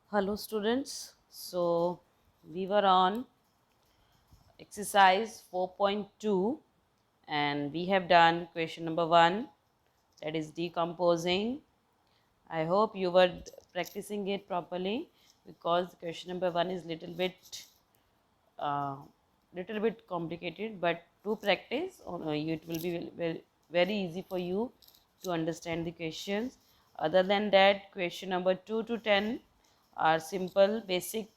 Hello students, so we were on exercise 4.2 and we have done question number 1, that is decomposing. I hope you were practicing it properly because question number 1 is uh, little bit complicated, but to practice it will be very easy for you to understand the questions. Other than that, question number 2 to 10 are simple basic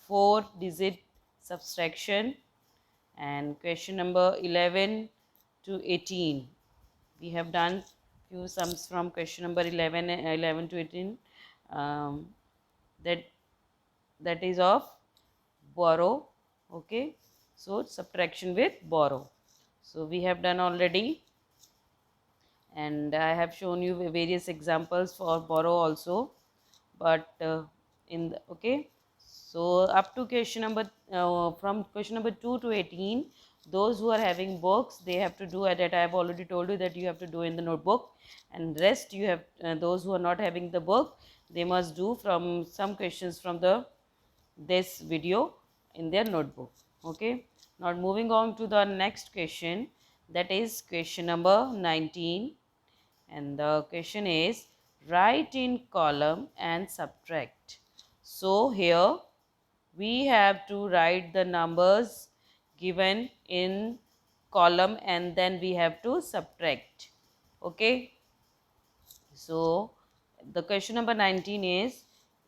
4-digit subtraction, and question number 11 to 18 we have done few sums from question number 11 to 18, um, that that is of borrow. Okay, so subtraction with borrow, so we have done already, and I have shown you various examples for borrow also, but in the, okay, so up to question number from question number 2 to 18, those who are having books, they have to do that I have already told you that you have to do in the notebook, and rest you have those who are not having the book, they must do from some questions from the this video in their notebook. Okay, now moving on to the next question, that is question number 19, and the question is write in column and subtract. So here we have to write the numbers given in column and then we have to subtract. Okay, so the question number 19 is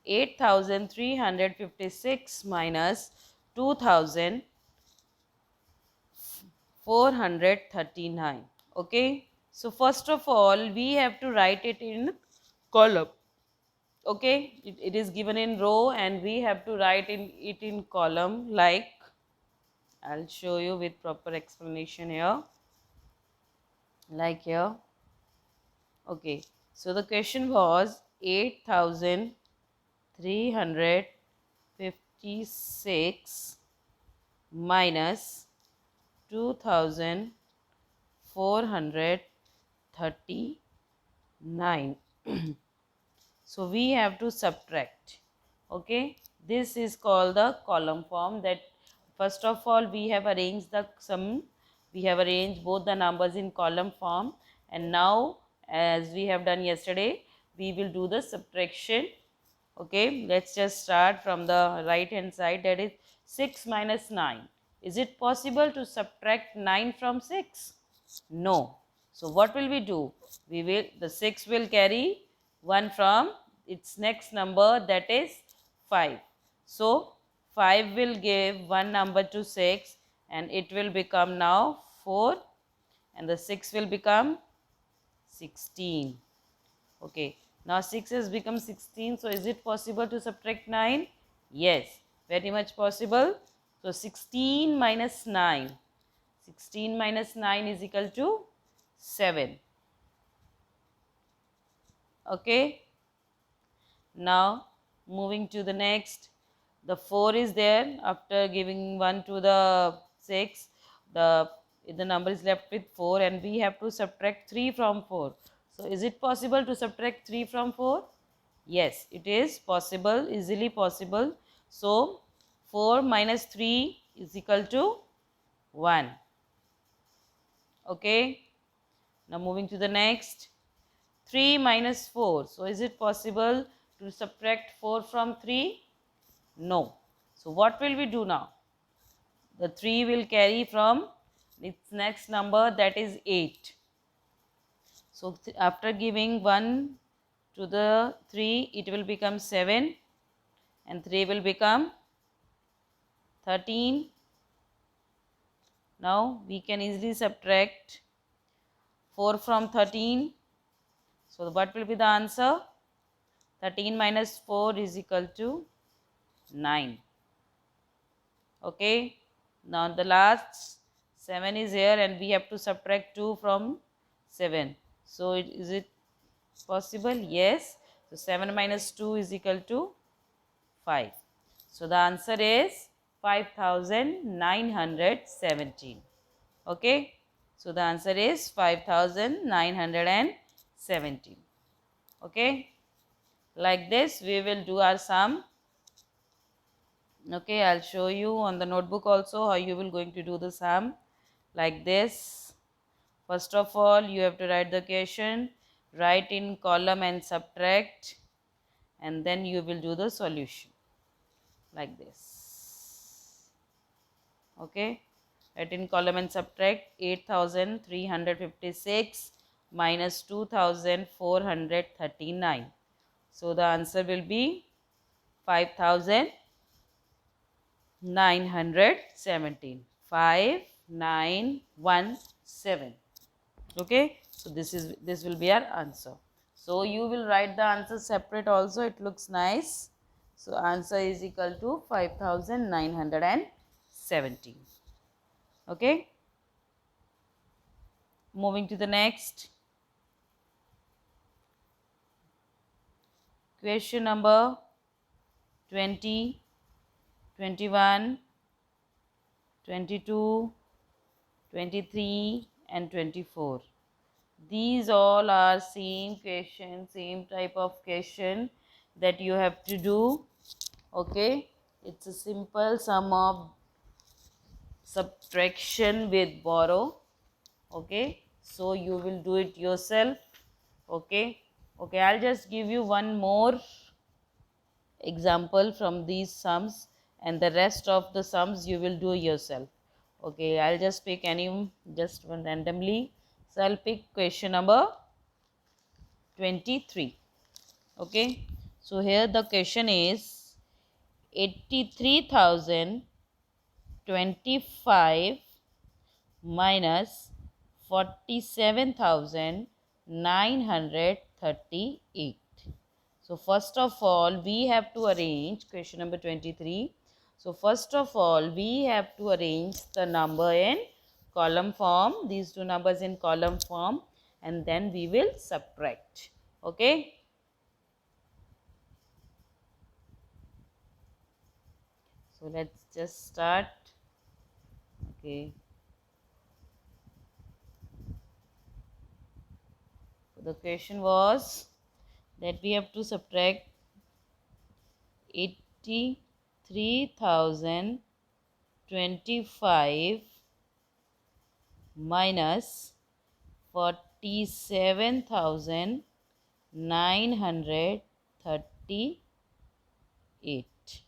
8356 minus 2439. Okay, so first of all we have to write it in column. Okay, it is given in row and we have to write it in column, like I'll show you with proper explanation here, like here. Okay, so the question was 8356 minus 2439. So we have to subtract. Okay, this is called the column form. That first of all we have arranged the sum, we have arranged both the numbers in column form, and now as we have done yesterday we will do the subtraction. Okay, let's just start from the right hand side, that is 6 minus 9. Is it possible to subtract 9 from 6? No. So what will we do? We will, the 6 will carry 1 from its next number, that is 5. So 5 will give one number to 6 and it will become now 4, and the 6 will become 16. Okay, now 6 has become 16, so is it possible to subtract 9? Yes, very much possible. So 16 minus 9. 16 minus 9 is equal to 7. Okay, now moving to the next, the 4 is there. After giving 1 to the 6, the number is left with 4 and we have to subtract 3 from 4. So is it possible to subtract 3 from 4? Yes, it is possible, easily possible. So 4 minus 3 is equal to 1. Okay, now moving to the next, 3 minus 4. So is it possible to subtract 4 from 3? No. So what will we do now? The 3 will carry from its next number, that is 8. So after giving 1 to the 3, it will become 7 and 3 will become 13. Now we can easily subtract 4 from 13. So what will be the answer? 13 minus 4 is equal to 9. Okay, now the last 7 is here and we have to subtract 2 from 7. So is it possible? Yes. So 7 minus 2 is equal to 5. So the answer is 5917. Okay, so the answer is 5917. Okay, Like this we will do our sum. Okay, I'll show you on the notebook also how you will going to do the sum. Like this, first of all you have to write the question, write in column and subtract, and then you will do the solution like this. Okay, write in column and subtract 8356 minus 2439. So the answer will be 5917. 5917. Okay, so this will be our answer. So you will write the answer separate also, it looks nice. So answer is equal to 5917. Okay, moving to the next question, number 20, 21, 22, 23 and 24. These all are same question, same type of question that you have to do. Okay, it's a simple sum of subtraction with borrow. Okay, so you will do it yourself. Okay, I'll just give you one more example from these sums, and the rest of the sums you will do yourself. Okay, I'll just pick just one randomly. So I'll pick question number 23. Okay, so here the question is 83,025 minus 47,938. So first of all we have to arrange question number 23. So first of all we have to arrange the number in column form, these two numbers in column form, and then we will subtract. Okay, so let's just start. Okay, so the question was that we have to subtract 83,025 minus 47,938.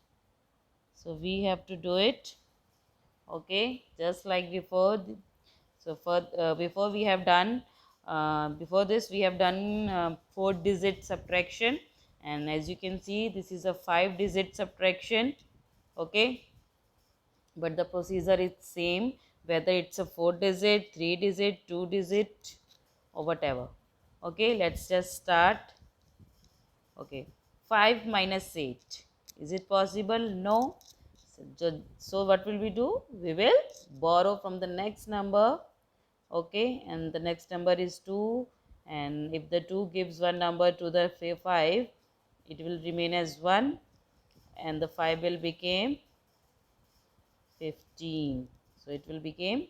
So we have to do it. Okay, just like before. So before we have done before this we have done 4-digit subtraction, and as you can see this is a 5-digit subtraction. Okay, but the procedure is same, whether it's a 4-digit, 3-digit, 2-digit or whatever. Okay, let's just start. Okay, 5 minus 8, is it possible? No. So what will we do? We will borrow from the next number. Okay, and the next number is 2, and if the 2 gives one number to the 5, it will remain as 1, and the 5 will become 15. So it will become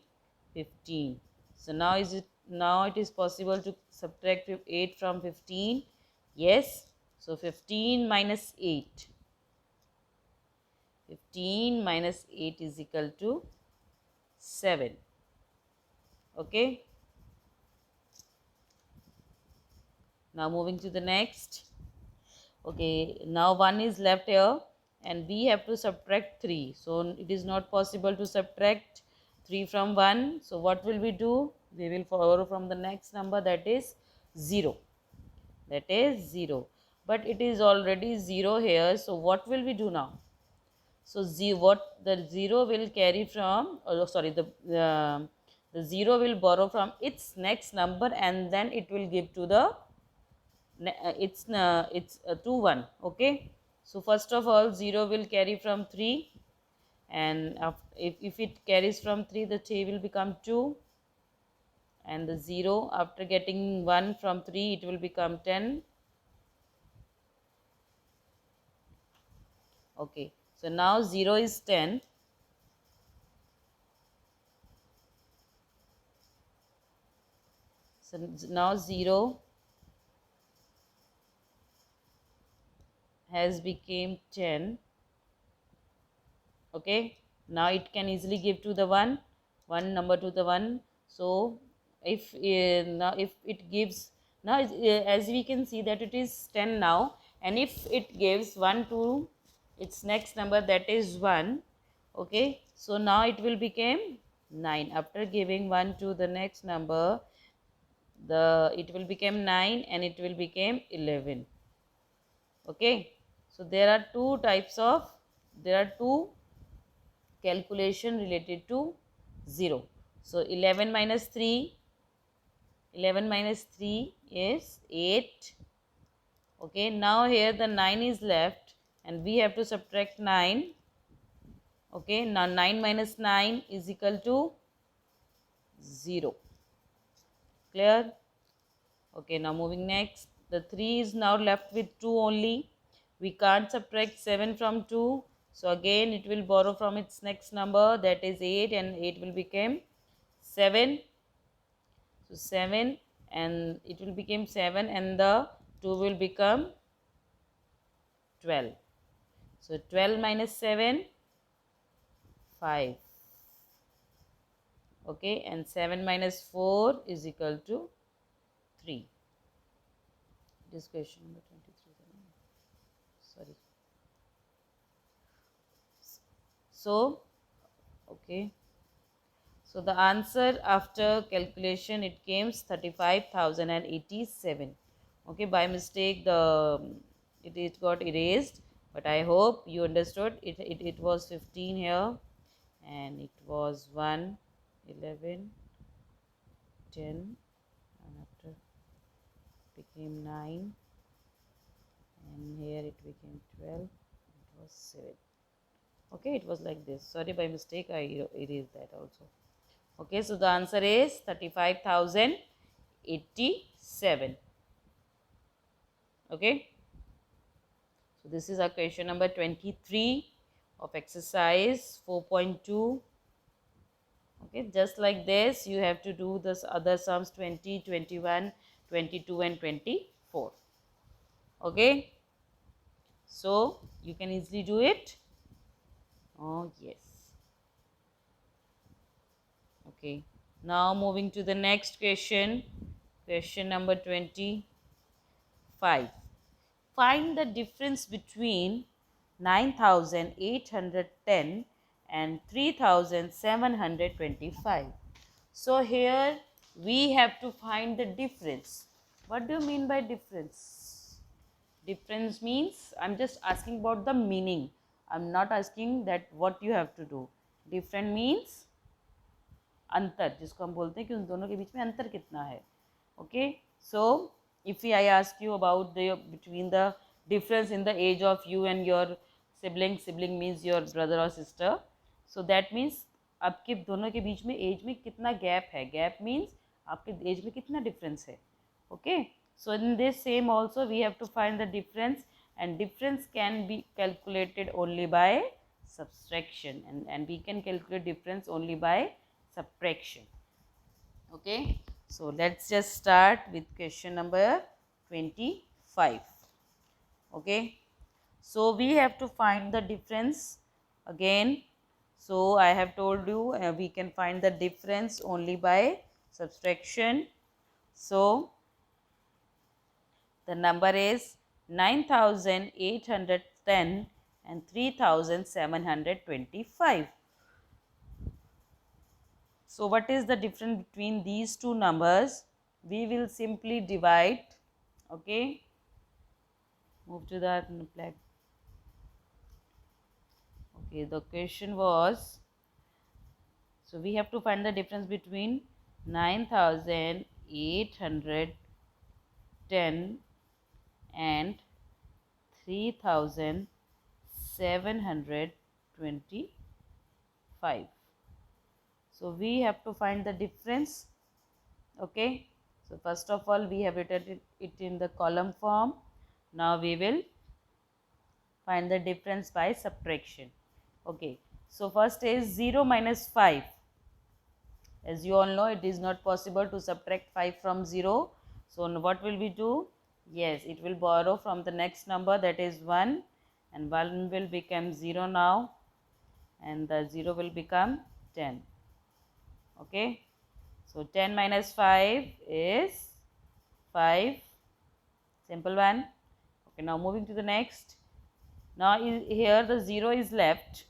15. So now it is possible to subtract 8 from 15? Yes. So 15 minus 8. 15 minus 8 is equal to 7. Okay. Now moving to the next. Okay, now 1 is left here and we have to subtract 3. So it is not possible to subtract 3 from 1. So what will we do? We will borrow from the next number, that is 0. That is 0. But it is already 0 here. So what will we do now? So what the 0 will carry from, the 0 will borrow from its next number, and then it will give to the it's 2 1. Okay, so first of all 0 will carry from 3, and if it carries from 3, the 3 will become 2, and the 0 after getting 1 from 3, it will become 10. Okay, so now 0 is 10. So now 0 has become 10. Okay, now it can easily give to the one number to the 1. So if now if it gives, now as we can see that it is 10 now, and if it gives 1 to its next number, that is 1. Okay, so now it will become 9. After giving 1 to the next number, it will become 9 and it will become 11. Okay, so there are two calculation related to 0. So 11 minus 3 is 8. Okay, now here the 9 is left and we have to subtract 9. Okay, now 9 minus 9 is equal to 0. Clear? Okay, now moving next. The 3 is now left with 2 only. We can't subtract 7 from 2. So again it will borrow from its next number, that is 8, and 8 will become 7. So 7, and it will become 7 and the 2 will become 12. So 12 minus 7, 5. Okay, and 7 minus 4 is equal to 3. This question number 23. Sorry. So, okay. So the answer after calculation, it came 35,087. Okay, by mistake it got erased, but I hope you understood. It was 15 here, and it was 1, 11, 10, and after became 9, and here it became 12. It was 7. Okay, it was like this. Sorry, by mistake I erased that also. Okay, so the answer is 35,087. Okay, so this is our question number 23 of exercise 4.2. Okay, just like this you have to do this other sums 20, 21, 22 and 24. Okay, so you can easily do it. Oh yes. Okay, now moving to the next question, question number 25. Find the difference between 9,810 and 3,725. So here we have to find the difference. What do you mean by difference? Difference means I'm just asking about the meaning. I'm not asking that what you have to do. Different means अंतर, जिसको हम बोलते हैं कि उन दोनों के बीच में अंतर कितना है. Okay, so if I ask you about the between the difference in the age of you and your sibling means your brother or sister, so that means आपके दोनों के बीच में एज में कितना गैप है. गैप मीन्स आपके as में कितना डिफरेंस है. Okay, so in this same also we have to find the difference, and difference can be calculated only by subtraction, and we can calculate difference only by subtraction. Okay, so let's just start with question number 25. Okay, so we have to find the difference again. So I have told you we can find the difference only by subtraction. So the number is 9,810 and 3,725. So what is the difference between these two numbers? We will simply divide. Okay, move to the black. Okay, the question was, so we have to find the difference between 9,810 and 3,725. So we have to find the difference. Okay, so first of all we have written it in the column form. Now we will find the difference by subtraction. Okay, so first is 0 minus 5. As you all know, it is not possible to subtract 5 from 0. So what will we do? Yes, it will borrow from the next number, that is 1, and 1 will become 0 now, and the 0 will become 10. Okay, so 10 minus 5 is 5, simple one. Okay, now moving to the next. Now here the 0 is left.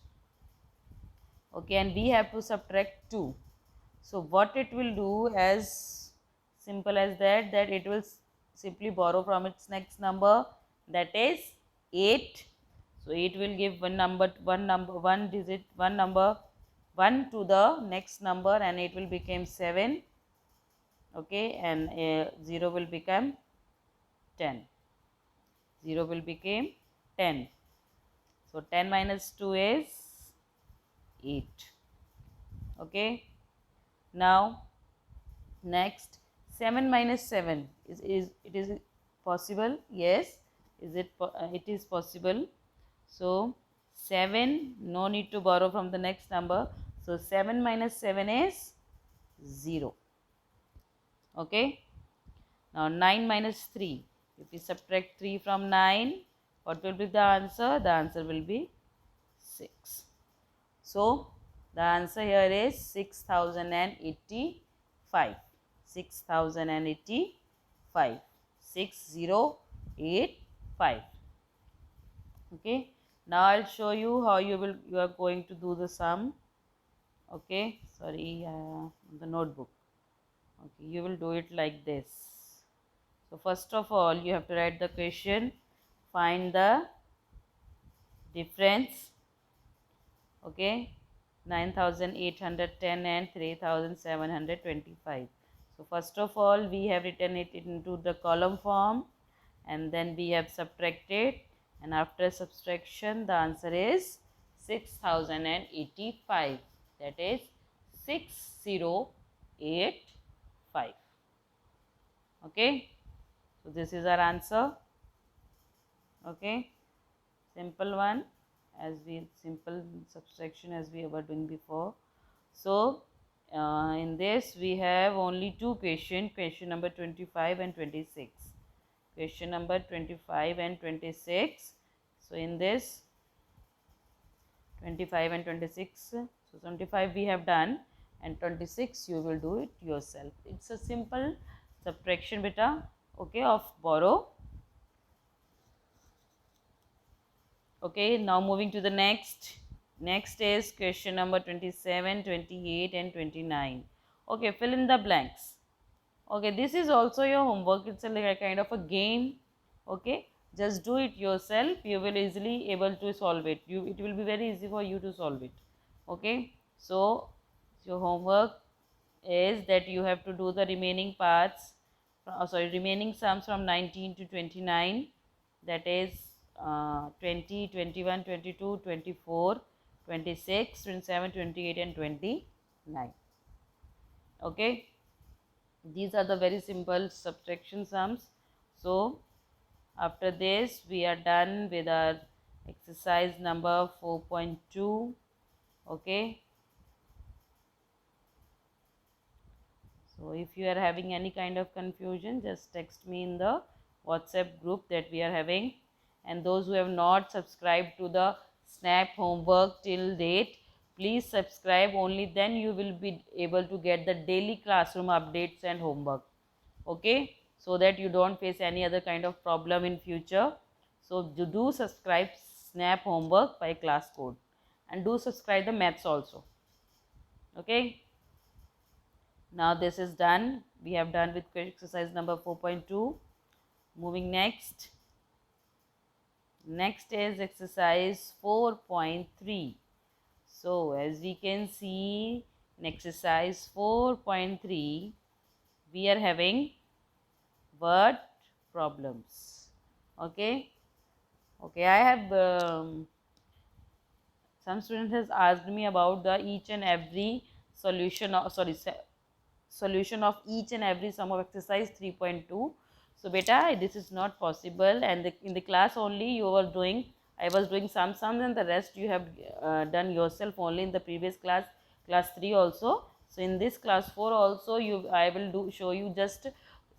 Okay, and we have to subtract 2. So what it will do, as simple as that, it will simply borrow from its next number, that is 8. So it will give one number, one digit, one number, 1 to the next number, and it will become 7. Okay, and 0 will become 10. 0 will become 10. So 10 minus 2 is 8. Okay, now next, 7 minus 7 is it is possible? Yes, it is possible. So 7, no need to borrow from the next number. So 7 minus 7 is 0. Okay, now 9 minus 3, if we subtract 3 from 9, what will be the answer? The answer will be 6. So the answer here is 6085. 6085. 6085. Okay. Now I'll show you how you are going to do the sum. Okay. Sorry, the notebook. Okay. You will do it like this. So first of all, you have to write the question. Find the difference. Okay. 9810 and 3725. So first of all, we have written it into the column form, and then we have subtracted, and after subtraction the answer is 6085, that is 6085. Okay, so this is our answer. Okay, simple one, simple subtraction as we were doing before. So in this we have only two questions, question number 25 and 26. Question number 25 and 26. So in this 25 and 26, so 25 we have done, and 26 you will do it yourself. It's a simple subtraction beta, okay, of borrow. Okay, now moving to the next. Next is question number 27, 28 and 29. Okay, fill in the blanks. Okay, this is also your homework. It's like a kind of a game. Okay, just do it yourself. You will easily able to solve it. It will be very easy for you to solve it. Okay, so your homework is that you have to do the remaining parts, remaining sums from 19 to 29, that is 20, 21, 22, 24, 26, 27, 28 and 29. Okay, these are the very simple subtraction sums. So after this we are done with our exercise number 4.2. okay, so if you are having any kind of confusion, just text me in the WhatsApp group that we are having. And those who have not subscribed to the Snap homework till date, please subscribe. Only then you will be able to get the daily classroom updates and homework. Okay, so that you don't face any other kind of problem in future. So you do subscribe Snap homework by class code, and do subscribe the maths also. Okay, now this is done. We have done with exercise number 4.2. Moving next. Next is exercise 4.3. So as we can see in exercise 4.3, we are having word problems. Okay, I have some student has asked me about the each and every solution of solution of each and every sum of exercise 3.2. So beta, this is not possible, and in the class only you were doing, I was doing some sums, and the rest you have done yourself only in the previous class 3 also. So in this class 4 also I will show you just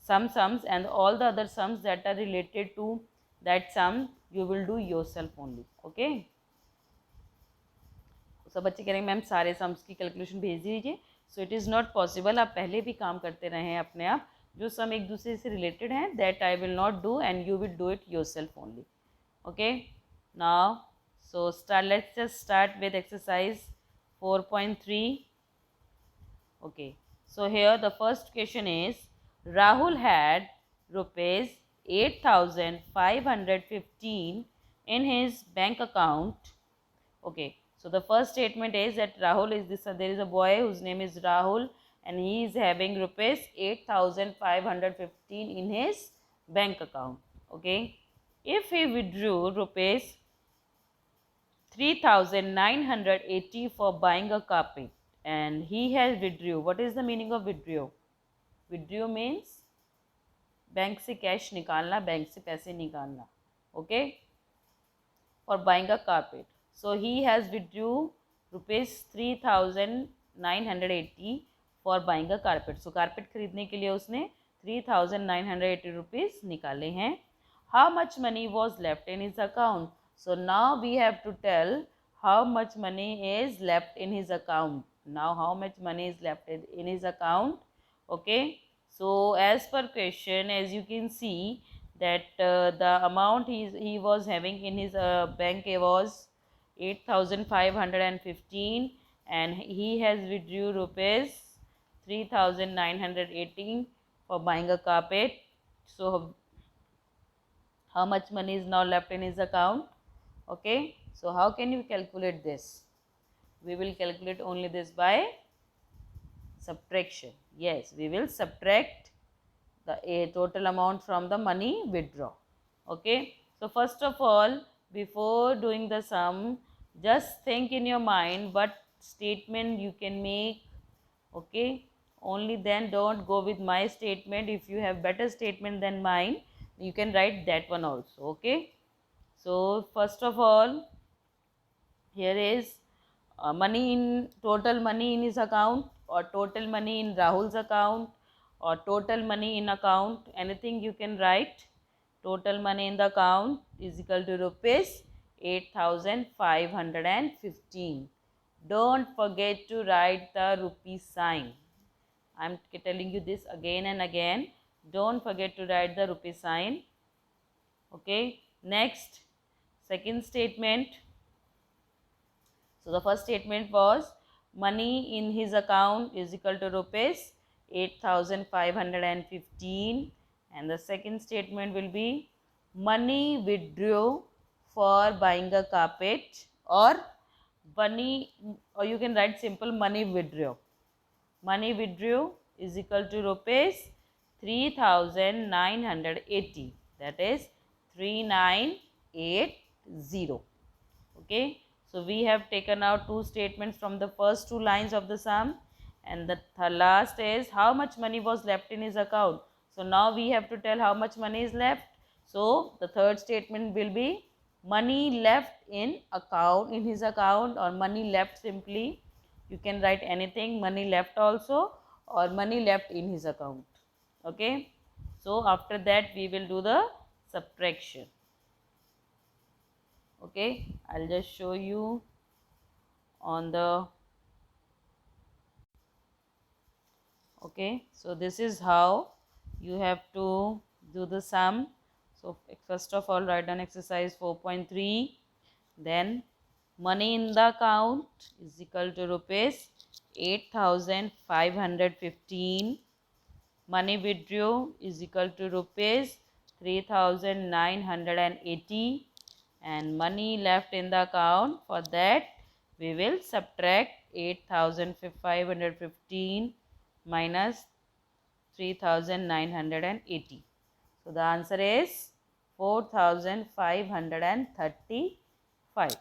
some sums, and all the other sums that are related to that sum you will do yourself only. Okay, सब बच्चे कह रहे हैं ma'am सारे sums की calculation भेज दीजिए. So it is not possible. आप पहले भी काम करते रहे हैं अपने आप. जो सम एक दूसरे से रिलेटेड हैं that I will not do and you will do it yourself only. Okay, now so let's just start with exercise 4.3. okay, so here the first question is Rahul had rupees 8,515 in his bank account. Okay, so the first statement is that Rahul is this, there is a boy whose name is Rahul and he is having rupees 8,515 in his bank account. Okay, if he withdrew rupees 3,980 for buying a carpet and he has withdrew. What is the meaning of withdrew? Withdrew means bank से cash निकालना, bank से पैसे निकालना. Okay, for buying a carpet. So he has withdrew rupees 3,980 for buying a carpet. So carpet खरीदने के लिए उसने 3,980 rupees निकाले हैं. How much money was left in his account? So now we have to tell how much money is left in his account. Now how much money is left in his account? Okay, so as per question, as you can see that the amount he was having in his bank was 8,515 and he has withdrew rupees 3,918 for buying a carpet. So how much money is now left in his account? Okay, so how can you calculate this? We will calculate only this by subtraction. Yes, we will subtract the total amount from the money withdraw. Okay, so first of all, before doing the sum, just think in your mind what statement you can make. Okay, only then don't go with my statement. If you have better statement than mine, you can write that one also. Okay, so first of all, here is total money in his account, or total money in Rahul's account, or total money in account, anything you can write. Total money in the account is equal to rupees 8,515. Don't forget to write the rupee sign. I am telling you this again and again. Don't forget to write the rupee sign. Okay, next, second statement. So the first statement was money in his account is equal to rupees 8,515, and the second statement will be money withdrew for buying a carpet, or money, or you can write simple money withdrew. Money withdrew is equal to rupees 3,980, that is 3980. Okay, so we have taken out two statements from the first two lines of the sum, and the last is how much money was left in his account. So now we have to tell how much money is left. So the third statement will be money left in account, in his account, or money left simply. You can write anything, money left also, or money left in his account. Okay, so after that we will do the subtraction. Okay, I'll just show you on the, okay, so this is how you have to do the sum. So first of all, write down exercise 4.3. Then money in the account is equal to rupees 8,515. Money withdrew is equal to rupees 3,980, and money left in the account, for that we will subtract 8,515 minus 3,980. So the answer is 4,535.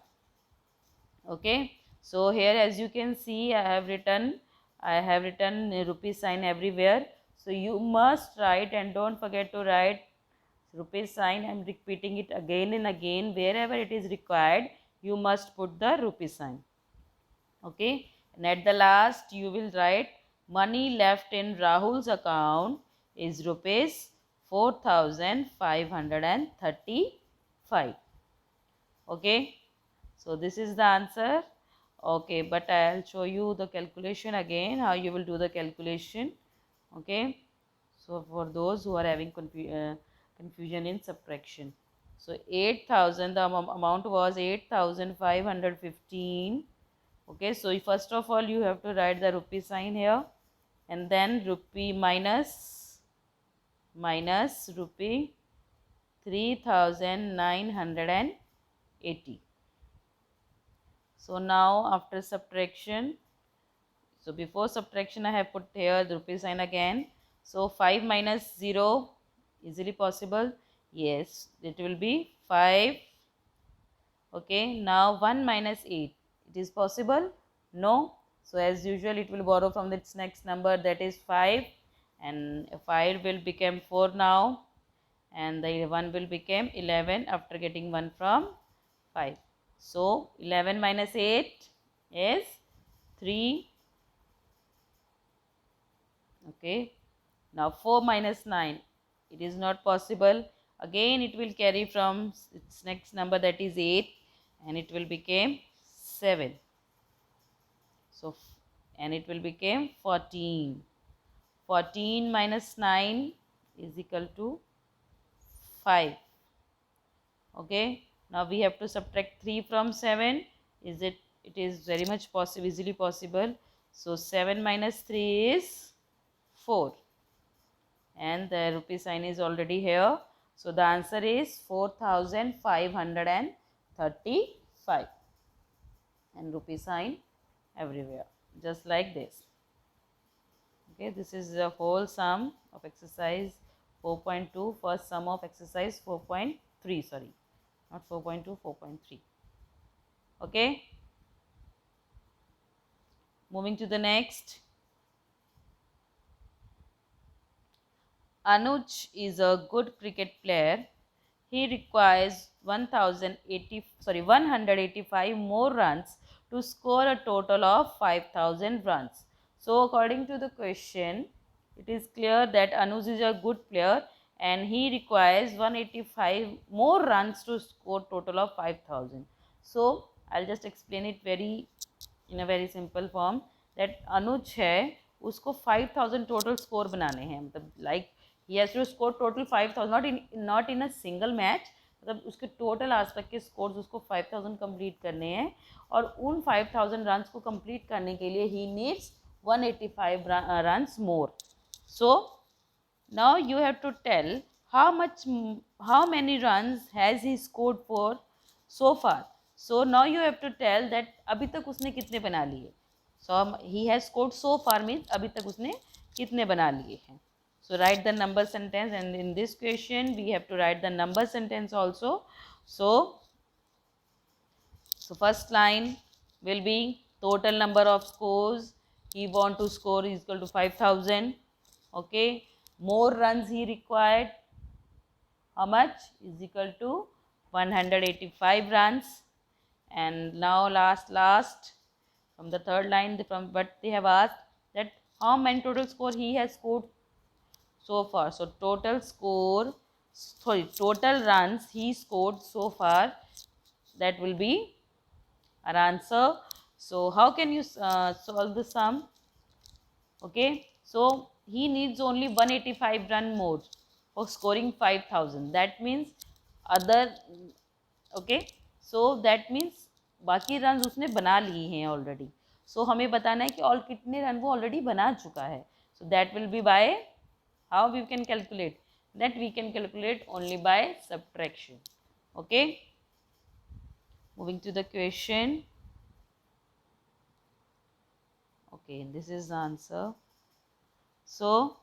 Okay, so here as you can see I have written rupee sign everywhere. So you must write, and don't forget to write rupee sign. I am repeating it again and again. Wherever it is required, you must put the rupee sign. Okay, and at the last you will write money left in Rahul's account is rupees 4,535. Okay, so this is the answer. Okay, but I'll show you the calculation again, how you will do the calculation. Okay, so for those who are having confusion in subtraction, so 8,000, the amount was 8,515. Okay, so first of all you have to write the rupee sign here, and then rupee minus rupee 3,980. So now after subtraction, so before subtraction I have put here the rupee sign again. So 5 minus 0, easily possible. Yes, it will be 5. Okay, now 1 minus 8, it is possible? No. So as usual it will borrow from its next number, that is 5, and 5 will become 4 now, and the 1 will become 11 after getting 1 from 5. So 11 minus 8 is 3. Okay, now 4 minus 9, it is not possible. Again it will carry from its next number, that is 8, and it will become 7. So and it will become 14. 14 minus 9 is equal to 5. Okay, now we have to subtract 3 from 7. It is very much possible, easily possible. So 7 minus 3 is 4, and the rupee sign is already here. So the answer is 4,535, and rupee sign everywhere, just like this. Okay, this is the whole sum of exercise 4.2, first sum of exercise 4.3, sorry, not 4.2, 4.3. Okay, moving to the next. Anuj is a good cricket player. He requires 185 more runs to score a total of 5,000 runs. So according to the question, it is clear that Anuj is a good player and he requires 185 more runs to score total of 5,000. So I'll just explain it in a very simple form, that Anuj है, उसको 5,000 total score बनाने हैं, मतलब like he has to score total 5,000, not in a single match, मतलब उसके total आज तक के स्कोर्स उसको 5,000 कंप्लीट करने हैं, और उन 5,000 रन्स को कंप्लीट करने के लिए he needs 185 runs more. So now you have to tell how many runs has he scored for so far. So now you have to tell that अभी तक उसने कितने बना लिए. So he has scored so far means अभी तक उसने कितने बना लिए हैं. So write the number sentence, and in this question we have to write the number sentence also. So first line will be total number of scores he want to score is equal to 5,000. Okay, more runs he required, how much, is equal to 185 runs. And now last from the third line, from what they have asked, that how many total score he has scored so far. So total runs he scored so far, that will be our answer. So how can you solve the sum? Okay, so he needs only 185 run more for scoring 5,000. That means other, okay, so that means बाकी run उसने बना लिए हैं already. सो हमें बताना है कि और कितने रन वो ऑलरेडी बना चुका है. So that will be by, how we can calculate that, we can calculate only by subtraction. Okay, moving to the question. Okay, this is the answer. So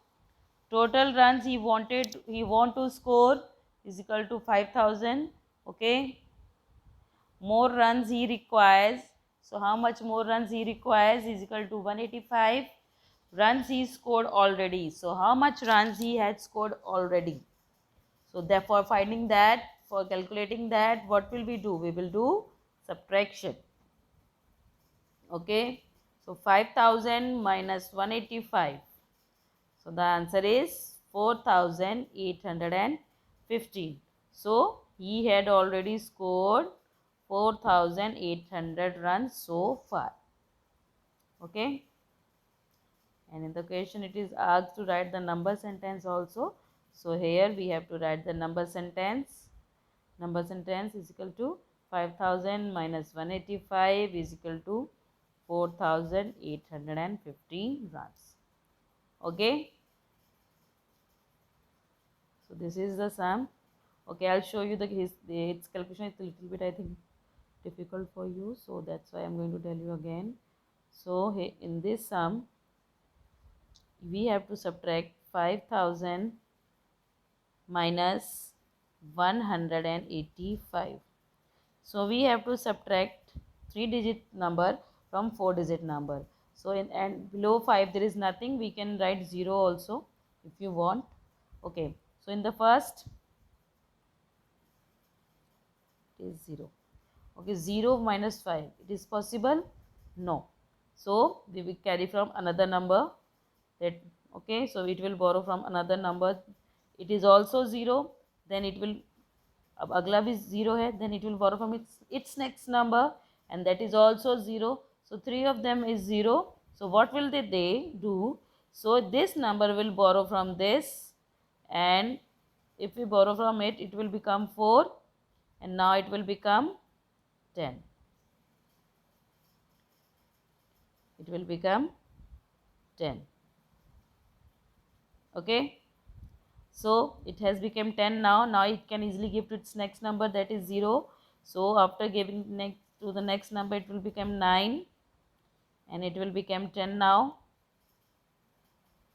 total runs he want to score is equal to 5,000. Okay, more runs he requires, so how much more runs he requires is equal to 185. Runs he scored already, so how much runs he had scored already. So therefore finding that, for calculating that, what will we do? We will do subtraction. Okay, so 5,000 minus 185. So the answer is 4,815. So he had already scored 4,800 runs so far. Okay. And in the question it is asked to write the number sentence also. So here we have to write the number sentence. Number sentence is equal to 5,000 minus 185 is equal to 4,815 runs. Okay. So this is the sum. Okay, I'll show you its calculation. It's a little bit, I think, difficult for you, so that's why I'm going to tell you again. So in this sum we have to subtract 5,000 minus 185. So we have to subtract 3-digit number from 4-digit number. So and below 5 there is nothing, we can write 0 also if you want. Okay, so in the first it is 0. Okay, 0 minus 5, it is possible? No. So we will carry from another number, that okay, so it will borrow from another number. It is also 0, then it will, अब अगला भी 0 है, then it will borrow from its next number, and that is also 0. So 3 of them is 0. So what will they do? So this number will borrow from this, and if we borrow from it, it will become 4, and now it will become 10. It will become 10. Okay. So it has become 10 now. Now it can easily give to its next number, that is 0. So after giving next to the next number, it will become 9, and it will become 10 now.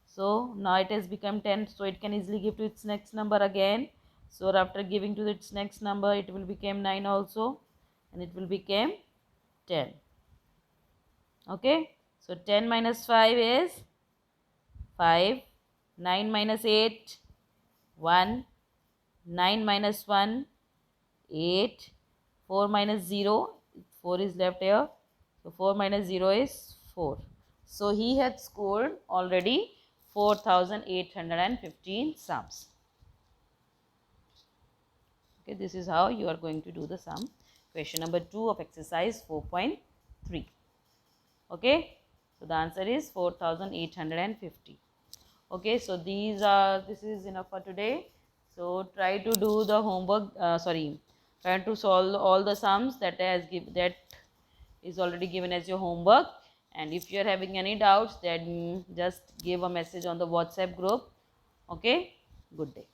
So now it has become 10. So it can easily give to its next number again. So after giving to its next number, it will become 9 also, and it will become 10. Okay. So 10 minus 5 is 5. 9 minus 8, 1. 9 minus 1, 8. 4 minus 0, 4 is left here. So 4 minus 0 is 4. So he had scored already 4,815 sums. Okay, this is how you are going to do the sum. Question number 2 of exercise 4.3. Okay, so the answer is 4,850. Okay, so this is enough for today. So try to do the homework, try to solve all the sums that is already given as your homework. And if you are having any doubts, then just give a message on the WhatsApp group. Okay, good day.